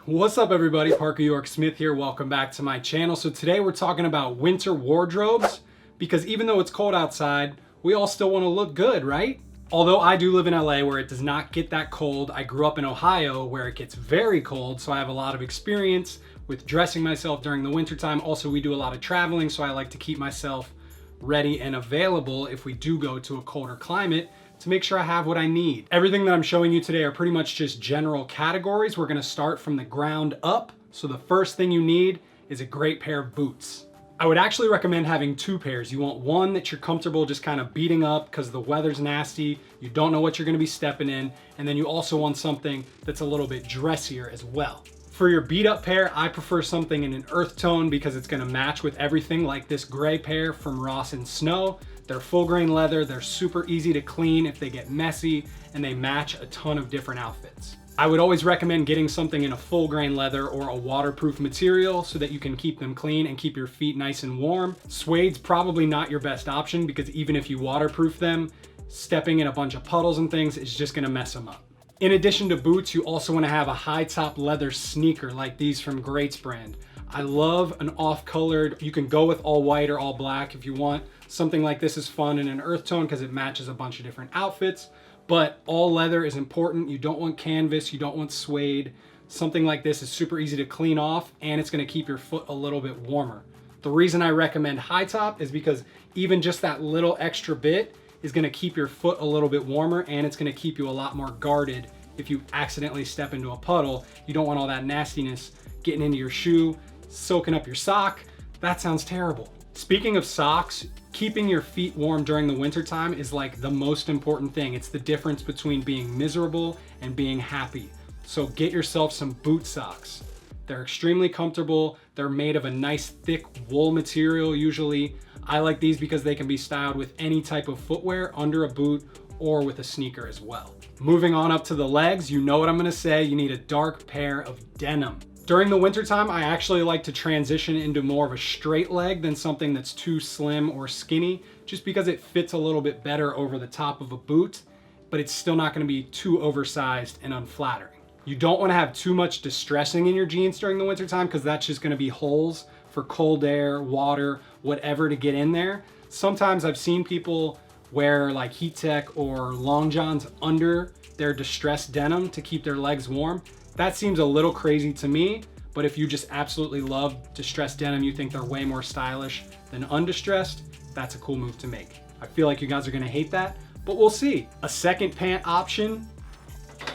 What's up everybody, Parka York Smith here. Welcome back to my channel. So today we're talking about winter wardrobes because even though it's cold outside, we all still want to look good, right? Although I do live in LA where it does not get that cold. I grew up in Ohio where it gets very cold, so I have a lot of experience with dressing myself during the winter time. Also, we do a lot of traveling, so I like to keep myself ready and available if we do go to a colder climate to make sure I have what I need. Everything that I'm showing you today are pretty much just general categories. We're gonna start from the ground up. So the first thing you need is a great pair of boots. I would actually recommend having two pairs. You want one that you're comfortable just kind of beating up because the weather's nasty, you don't know what you're gonna be stepping in, and then you also want something that's a little bit dressier as well. For your beat up pair, I prefer something in an earth tone because it's gonna match with everything, like this gray pair from Ross and Snow. They're full grain leather, they're super easy to clean if they get messy, and they match a ton of different outfits. I would always recommend getting something in a full grain leather or a waterproof material so that you can keep them clean and keep your feet nice and warm. Suede's probably not your best option because even if you waterproof them, stepping in a bunch of puddles and things is just gonna mess them up. In addition to boots, you also wanna have a high top leather sneaker like these from Greats brand. I love an off-colored, you can go with all white or all black if you want. Something like this is fun in an earth tone because it matches a bunch of different outfits, but all leather is important. You don't want canvas, you don't want suede. Something like this is super easy to clean off and it's gonna keep your foot a little bit warmer. The reason I recommend high top is because even just that little extra bit is gonna keep your foot a little bit warmer and it's gonna keep you a lot more guarded if you accidentally step into a puddle. You don't want all that nastiness getting into your shoe, soaking up your sock. That sounds terrible. Speaking of socks, keeping your feet warm during the winter time is like the most important thing. It's the difference between being miserable and being happy. So get yourself some boot socks. They're extremely comfortable. They're made of a nice thick wool material usually. I like these because they can be styled with any type of footwear, under a boot or with a sneaker as well. Moving on up to the legs, you know what I'm gonna say, you need a dark pair of denim. During the wintertime, I actually like to transition into more of a straight leg than something that's too slim or skinny, just because it fits a little bit better over the top of a boot, but it's still not gonna be too oversized and unflattering. You don't wanna have too much distressing in your jeans during the wintertime because that's just gonna be holes for cold air, water, whatever to get in there. Sometimes I've seen people wear like heat tech or long johns under their distressed denim to keep their legs warm. That seems a little crazy to me, but if you just absolutely love distressed denim, you think they're way more stylish than undistressed, that's a cool move to make. I feel like you guys are gonna hate that, but we'll see. A second pant option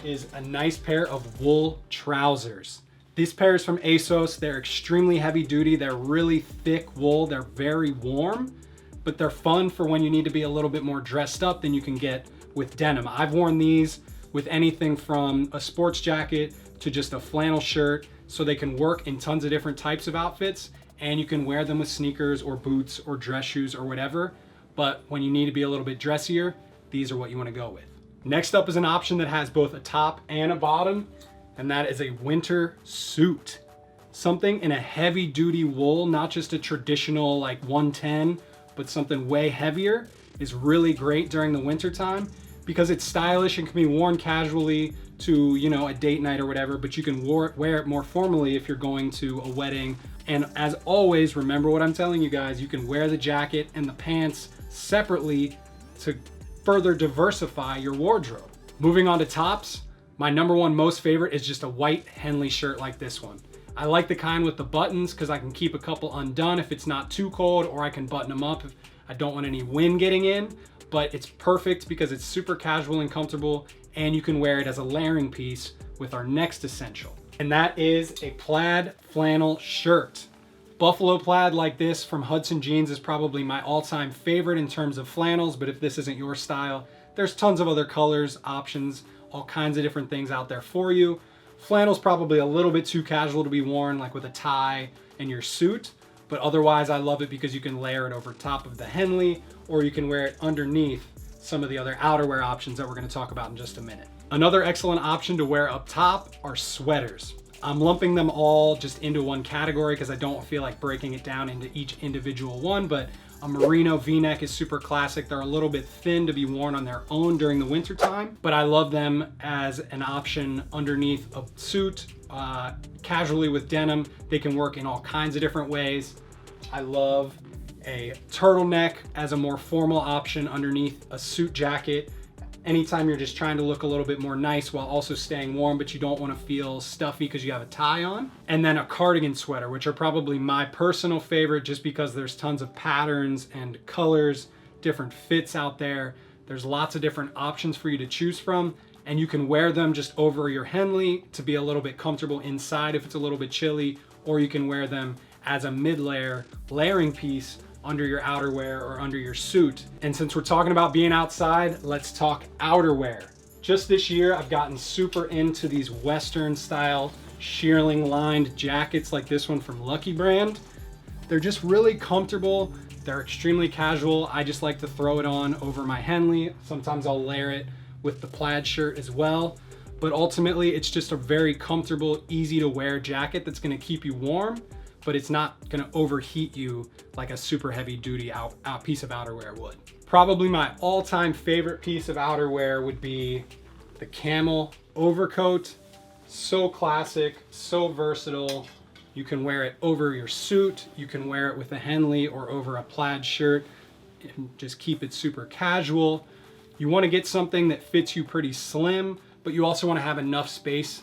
is a nice pair of wool trousers. These pairs from ASOS, they're extremely heavy duty, they're really thick wool, they're very warm, but they're fun for when you need to be a little bit more dressed up than you can get with denim. I've worn these with anything from a sports jacket to just a flannel shirt, so they can work in tons of different types of outfits, and you can wear them with sneakers or boots or dress shoes or whatever. But when you need to be a little bit dressier, these are what you want to go with. Next up is an option that has both a top and a bottom, and that is a winter suit. Something in a heavy duty wool, not just a traditional like 110, but something way heavier is really great during the winter time because it's stylish and can be worn casually to, you know, a date night or whatever, but you can wear it more formally if you're going to a wedding. And as always, remember what I'm telling you guys, you can wear the jacket and the pants separately to further diversify your wardrobe. Moving on to tops, my number one most favorite is just a white Henley shirt like this one. I like the kind with the buttons because I can keep a couple undone if it's not too cold, or I can button them up if I don't want any wind getting in. But it's perfect because it's super casual and comfortable, and you can wear it as a layering piece with our next essential. And that is a plaid flannel shirt. Buffalo plaid like this from Hudson Jeans is probably my all-time favorite in terms of flannels, but if this isn't your style, there's tons of other colors, options, all kinds of different things out there for you. Flannel's probably a little bit too casual to be worn like with a tie and your suit, but otherwise I love it because you can layer it over top of the Henley, or you can wear it underneath some of the other outerwear options that we're gonna talk about in just a minute. Another excellent option to wear up top are sweaters. I'm lumping them all just into one category because I don't feel like breaking it down into each individual one, but a merino V-neck is super classic. They're a little bit thin to be worn on their own during the winter time, but I love them as an option underneath a suit casually with denim. They can work in all kinds of different ways. I love a turtleneck as a more formal option underneath a suit jacket. Anytime you're just trying to look a little bit more nice while also staying warm, but you don't want to feel stuffy because you have a tie on. And then a cardigan sweater, which are probably my personal favorite just because there's tons of patterns and colors, different fits out there. There's lots of different options for you to choose from, and you can wear them just over your Henley to be a little bit comfortable inside if it's a little bit chilly, or you can wear them as a mid-layer layering piece under your outerwear or under your suit. And since we're talking about being outside, let's talk outerwear. Just this year, I've gotten super into these Western style shearling lined jackets like this one from Lucky Brand. They're just really comfortable. They're extremely casual. I just like to throw it on over my Henley. Sometimes I'll layer it with the plaid shirt as well. But ultimately, it's just a very comfortable, easy to wear jacket that's gonna keep you warm, but it's not gonna overheat you like a super heavy duty piece of outerwear would. Probably my all-time favorite piece of outerwear would be the Camel Overcoat. So classic, so versatile. You can wear it over your suit, you can wear it with a Henley or over a plaid shirt and just keep it super casual. You wanna get something that fits you pretty slim, but you also wanna have enough space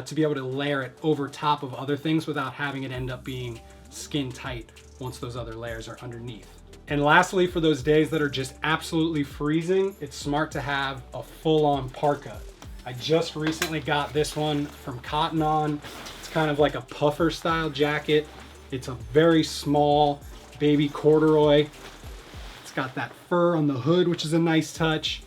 to be able to layer it over top of other things without having it end up being skin tight once those other layers are underneath. And lastly, for those days that are just absolutely freezing, it's smart to have a full-on parka. I just recently got this one from Cotton On. It's kind of like a puffer style jacket. It's a very small baby corduroy. It's got that fur on the hood, which is a nice touch,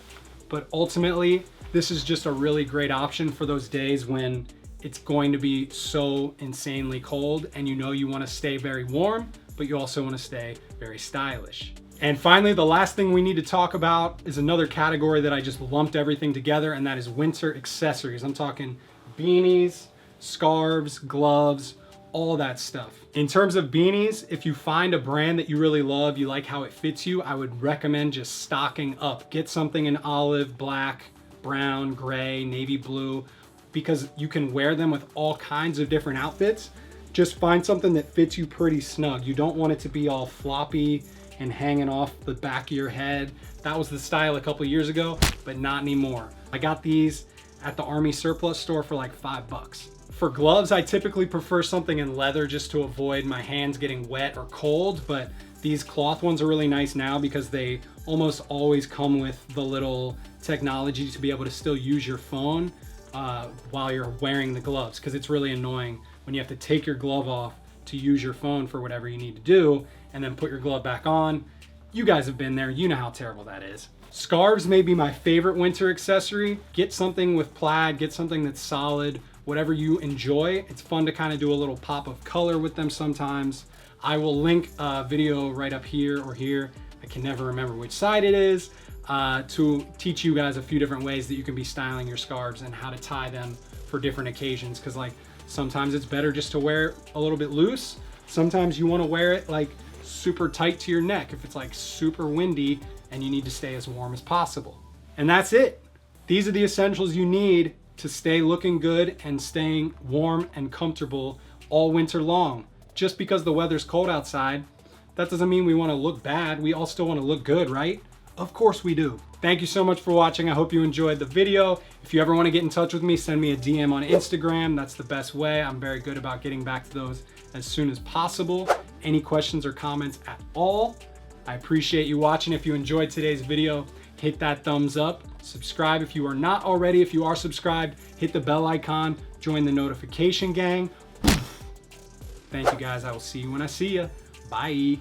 but ultimately, this is just a really great option for those days when it's going to be so insanely cold and you know you want to stay very warm, but you also want to stay very stylish. And finally, the last thing we need to talk about is another category that I just lumped everything together, and that is winter accessories. I'm talking beanies, scarves, gloves, all that stuff. In terms of beanies, if you find a brand that you really love, you like how it fits you, I would recommend just stocking up. Get something in olive, black, brown, gray, navy blue, because you can wear them with all kinds of different outfits. Just find something that fits you pretty snug. You don't want it to be all floppy and hanging off the back of your head. That was the style a couple years ago, but not anymore. I got these at the Army surplus store for like $5. For gloves, I typically prefer something in leather just to avoid my hands getting wet or cold, but these cloth ones are really nice now because they almost always come with the little technology to be able to still use your phone while you're wearing the gloves, because it's really annoying when you have to take your glove off to use your phone for whatever you need to do and then put your glove back on. You guys have been there, you know how terrible that is. Scarves may be my favorite winter accessory. Get something with plaid, get something that's solid, whatever you enjoy. It's fun to kind of do a little pop of color with them sometimes. I will link a video right up here or here, I can never remember which side it is, to teach you guys a few different ways that you can be styling your scarves and how to tie them for different occasions. Because like sometimes it's better just to wear it a little bit loose. Sometimes you want to wear it like super tight to your neck if it's like super windy and you need to stay as warm as possible. And that's it. These are the essentials you need to stay looking good and staying warm and comfortable all winter long. Just because the weather's cold outside, that doesn't mean we want to look bad. We all still want to look good, right? Of course we do. Thank you so much for watching. I hope you enjoyed the video. If you ever want to get in touch with me, send me a DM on Instagram. That's the best way. I'm very good about getting back to those as soon as possible. Any questions or comments at all, I appreciate you watching. If you enjoyed today's video, hit that thumbs up. Subscribe if you are not already. If you are subscribed, hit the bell icon. Join the notification gang. Thank you guys. I will see you when I see you. Bye.